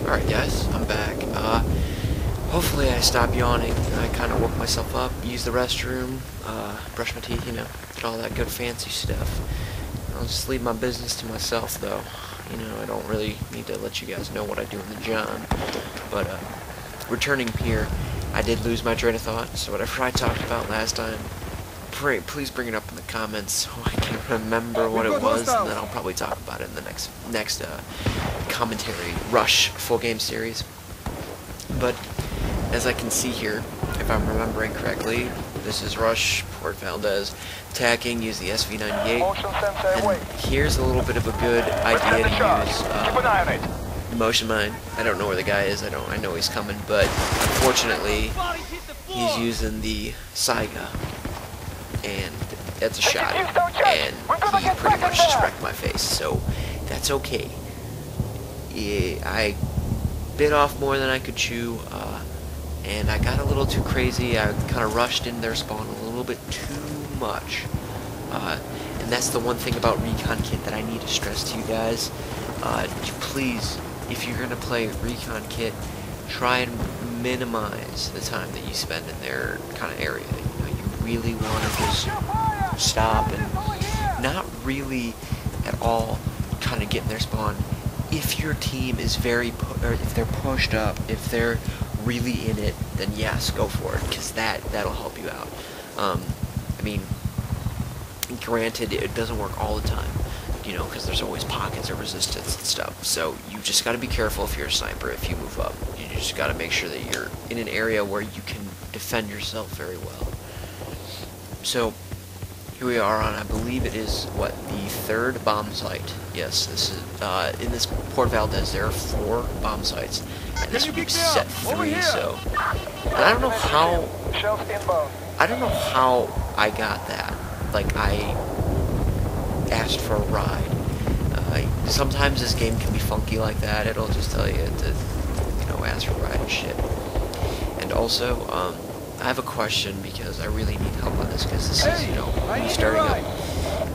Alright guys, I'm back. Hopefully I stop yawning. I kind of woke myself up, used the restroom, brush my teeth, you know, did all that good fancy stuff. I'll just leave my business to myself though. You know, I don't really need to let you guys know what I do in the job. But, returning here, I did lose my train of thought, so whatever I talked about last time, please bring it up in the comments so I can remember what it was, and then I'll probably talk about it in the next commentary Rush full game series. But as I can see here, if I'm remembering correctly, this is Rush, Port Valdez, attacking, use the SV98, and here's a little bit of a good idea to use motion mine. I don't know where the guy is, I know he's coming, but unfortunately he's using the Saiga, and that's a shot, and he pretty much just wrecked my face, so that's okay. Yeah, I bit off more than I could chew, and I got a little too crazy. I kind of rushed in their spawn a little bit too much, and that's the one thing about Recon Kit that I need to stress to you guys. Please, if you're going to play Recon Kit, try and minimize the time that you spend in their kind of area. You know, you really want to just stop and not really at all kind of get in their spawn. If your team is or if they're pushed up, if they're really in it, then yes, go for it, because that'll help you out. I mean, granted, it doesn't work all the time, you know, because there's always pockets of resistance and stuff. So you just got to be careful if you're a sniper. If you move up, you just got to make sure that you're in an area where you can defend yourself very well. So here we are on, I believe it is, what, the third bomb site. Yes, this is, in this Port Valdez, there are 4 bomb sites, and this would be set 3, so, and I don't know how I got that. Like, I asked for a ride. Sometimes this game can be funky like that. It'll just tell you to, you know, ask for a ride and shit. And also, I have a question, because I really need help on this, because this is, you know, me starting up.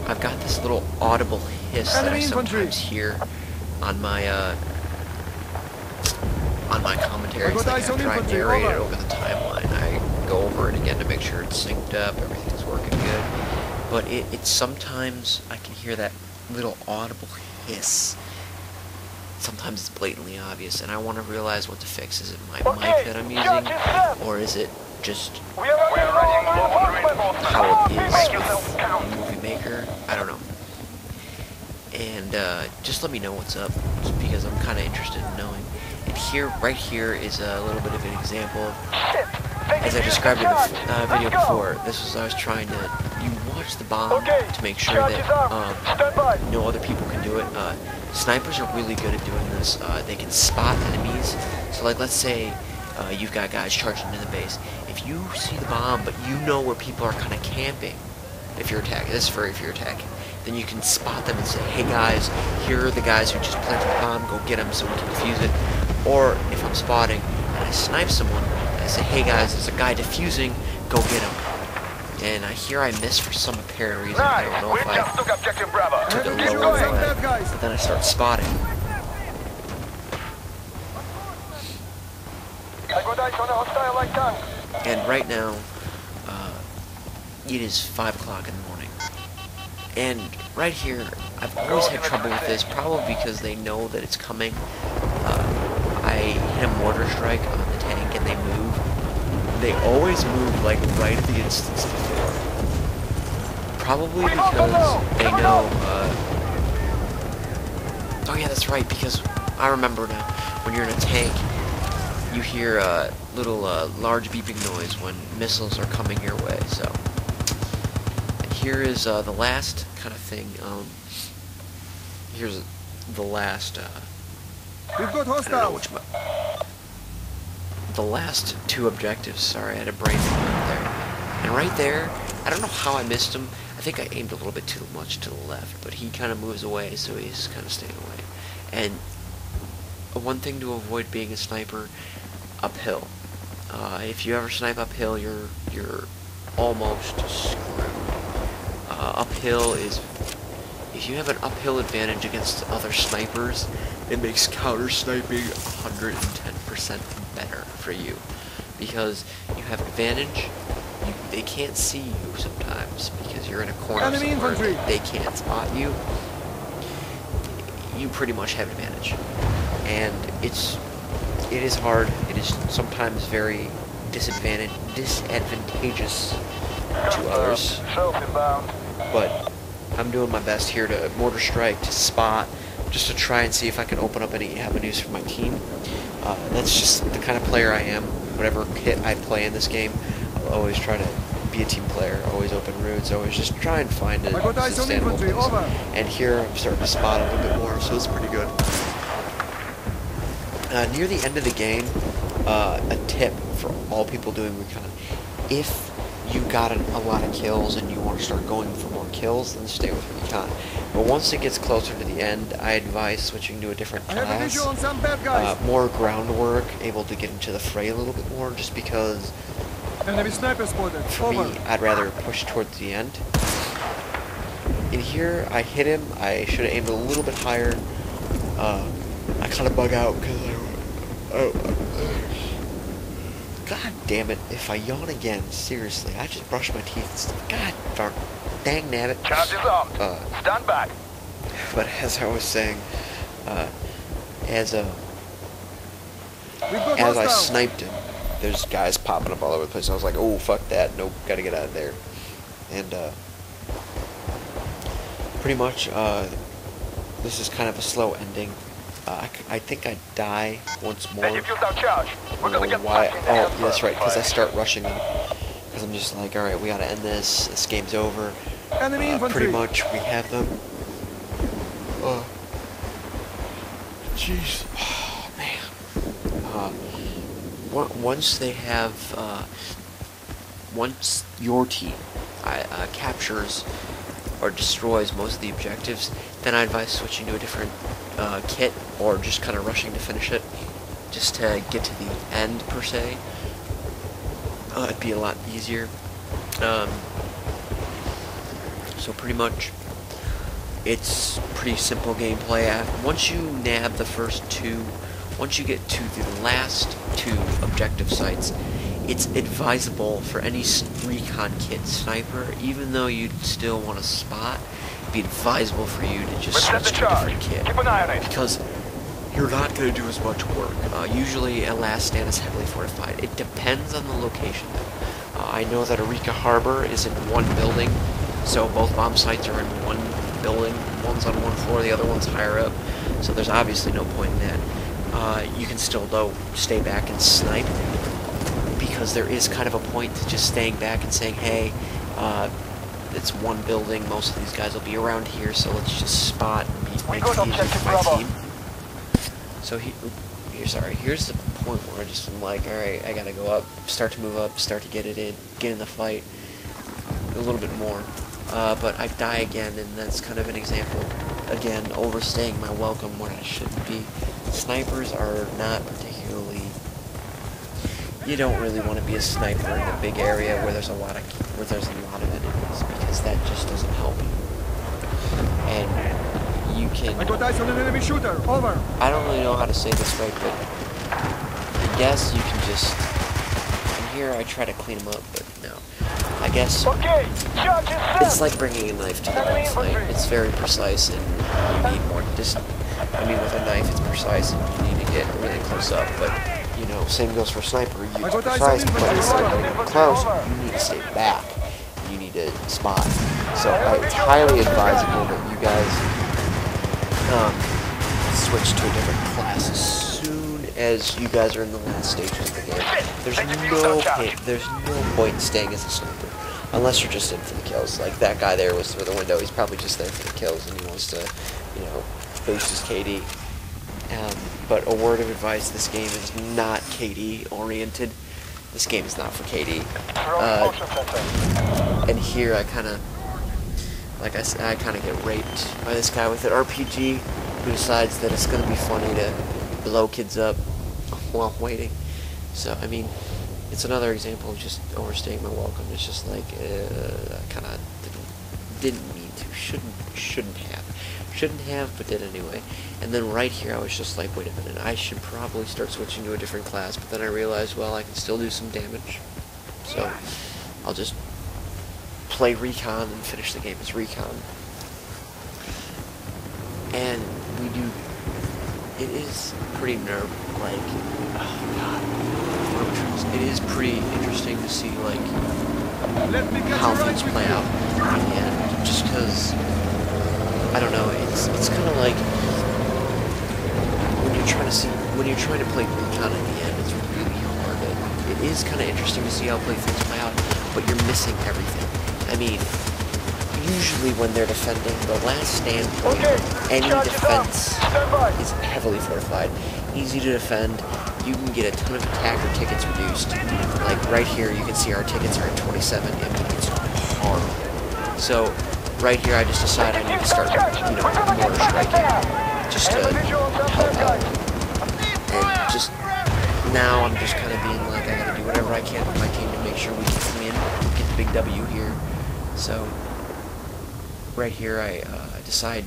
I've got this little audible hiss that I sometimes hear on my commentaries. Like, after I narrate it over the timeline, I go over it again to make sure it's synced up, everything's working good. But it's sometimes I can hear that little audible hiss. Sometimes it's blatantly obvious, and I want to realize what to fix. Is it my mic that I'm using, or is it just how it is with Movie Maker? I don't know. And just let me know what's up, just because I'm kind of interested in knowing. And here, right here, is a little bit of an example of, as I described in the video before. This was I was trying to. You watch the bomb to make sure that no other people can do it. Snipers are really good at doing this. They can spot enemies. So, like, let's say you've got guys charging into the base. If you see the bomb, but you know where people are kind of camping, if you're attacking, this is for if you're attacking, then you can spot them and say, hey guys, here are the guys who just planted the bomb, go get them so we can defuse it. Or if I'm spotting and I snipe someone, and I say, hey guys, there's a guy defusing, go get him. And here I miss for some apparent reason. I don't know if I took it lower than that, but then I start spotting. And right now, it is 5 o'clock in the morning. And right here, I've always had trouble with this, probably because they know that it's coming. I hit a mortar strike on the tank and they move. They always move, like, right at the instance before. Probably because they know, oh yeah, that's right, because I remember now, when you're in a tank, you hear a little, large beeping noise when missiles are coming your way, so. And here is, the last kind of thing, here's the last, We've got I don't know which, the last 2 objectives, sorry, I had a brain right there. And right there, I don't know how I missed him. I think I aimed a little bit too much to the left, but he kind of moves away, so he's kind of staying away. And one thing to avoid being a sniper, uphill. If you ever snipe uphill, you're almost screwed. Uphill is, if you have an uphill advantage against other snipers, it makes counter sniping 110% better for you, because you have advantage. They can't see you sometimes because you're in a corner Enemy somewhere infantry. that they can't spot you. You pretty much have advantage, and it is hard. It is sometimes very disadvantageous to others, but I'm doing my best here to mortar strike, to spot, just to try and see if I can open up any avenues for my team. That's just the kind of player I am. Whatever kit I play in this game, I'll always try to be a team player, always open routes, always just try and find a sustainable place. And here I'm starting to spot a little bit more, so it's pretty good. Near the end of the game, a tip for all people doing recon: if you got a lot of kills and you want to start going for more kills, then stay with recon. But once it gets closer to the end, I advise switching to a different class. More groundwork, able to get into the fray a little bit more, just because Enemy sniper spotted. for me, I'd rather push towards the end. In here, I hit him. I should have aimed a little bit higher. I kind of bug out because God damn it, if I yawn again, seriously, I just brush my teeth and stuff. God darn, dang nabbit. Charge is armed. Stand back. But as I was saying, as I sniped him, there's guys popping up all over the place. I was like, oh, fuck that. Nope, gotta get out of there. And, pretty much, this is kind of a slow ending. I think I die once more. I don't know why. Oh, that's right, because I start rushing them. Because I'm just like, alright, we gotta end this. This game's over. Pretty much, we have them. Jeez. Oh, man. Once they have, once your team captures or destroys most of the objectives, then I advise switching to a different kit, or just kind of rushing to finish it, just to get to the end, per se. It'd be a lot easier. So pretty much, it's pretty simple gameplay. Once you nab the first two, once you get to the last two objective sites, it's advisable for any recon kit sniper, even though you'd still want to spot, it'd be advisable for you to just switch to a different kit. Keep an eye on it. Because you're not going to do as much work. Usually a last stand is heavily fortified. It depends on the location though. I know that Eureka Harbor is in one building, so both bomb sites are in one building. One's on one floor, the other one's higher up, so there's obviously no point in that. You can still, though, stay back and snipe, because there is kind of a point to just staying back and saying, hey, it's one building, most of these guys will be around here, so let's just spot and make it easier for my team. So here's the point where I just am like, alright, I gotta go up, start to move up, start to get in the fight a little bit more. But I die again, and that's kind of an example, again, overstaying my welcome when I shouldn't be. Snipers are not particularly... You don't really want to be a sniper in a big area where there's a lot of enemies, because that just doesn't help you. And you can... I got eyes on an enemy shooter. Over. I don't really know how to say this right, but I guess you can just... In here I try to clean them up, but no. I guess it's like bringing a knife to the gunfight. It's very precise, and you need more distance. I mean, with a knife, it's precise, and you need to get really close up. But you know, same goes for sniper. It's precise, but instead of getting close, you need to stay back. You need to spot. So it's highly advisable that you guys switch to a different class as soon as you guys are in the last stages of the game. There's no point in staying as a sniper. Unless you're just in for the kills. Like that guy there was through the window. He's probably just there for the kills and he wants to, you know, boost his KD. But a word of advice, this game is not KD oriented. This game is not for KD. And here I kind of, like I said, I kind of get raped by this guy with an RPG who decides that it's going to be funny to blow kids up while waiting. So, I mean, it's another example of just overstaying my welcome. It's just like, I kind of didn't mean to, shouldn't have. Shouldn't have, but did anyway. And then right here, I was just like, wait a minute, I should probably start switching to a different class. But then I realized, well, I can still do some damage. So I'll just play Recon and finish the game as Recon. And we do. It is pretty like, oh god, it is pretty interesting to see like how things play out in the end. Just because, I don't know, it's kind of like when you're trying to play Recon in the end, it's really hard. It is kind of interesting to see how things play out, but you're missing everything. I mean, usually when they're defending, the last stand point, any defense is heavily fortified, easy to defend. You can get a ton of attacker tickets reduced. Like right here, you can see our tickets are at 27. I mean, it's horrible. So right here, I just decided I need to start, mortar striking, just to help out. And just now, I'm just kind of being like, I gotta do whatever I can with my team to make sure we can win, get the big W here. So right here, I decide,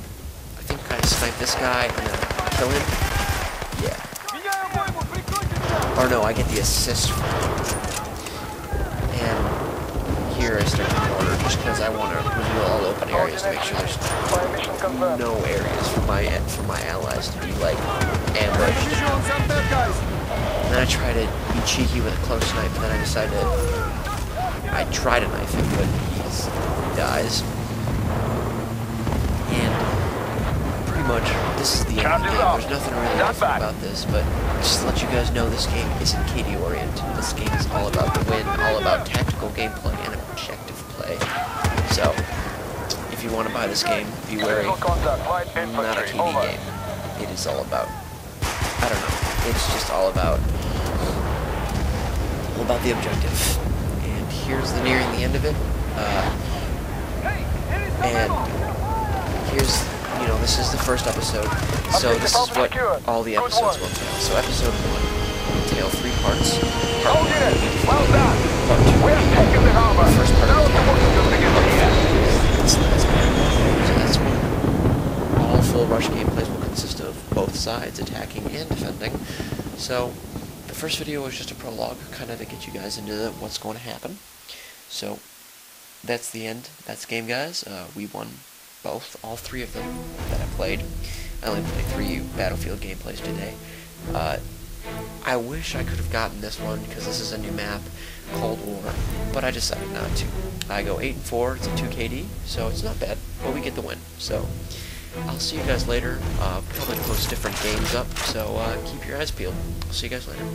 I think I snipe this guy and then kill him. Yeah. Or no, I get the assist from him. And here I start the mortar just because I want to reveal all open areas to make sure there's no areas for my allies to be like ambushed. And then I try to be cheeky with a close snipe, and then I decide to. I try to knife him, but he dies. And pretty much, this is the end of the game. There's nothing really different about this, but just to let you guys know, this game isn't KD oriented. This game is all about the win, all about tactical gameplay and objective play. So, if you want to buy this game, be wary. Not a KD game. It is all about, I don't know, it's just all about the objective. And here's nearing the end of it. And here's, this is the first episode, so this is what all the episodes will entail. So episode 1 will entail 3 parts. Part 1 will be Part 2 will be the first part of the So that's when all full rush gameplays will consist of both sides attacking and defending. So the first video was just a prologue, kind of to get you guys into what's going to happen. So that's the end. That's the game, guys. We won all 3 of them that I played. I only played 3 Battlefield gameplays today. I wish I could have gotten this one because this is a new map, Cold War, but I decided not to. I go 8-4. It's a 2 KD, so it's not bad, but we get the win. So I'll see you guys later. Probably post different games up, so keep your eyes peeled. I'll see you guys later.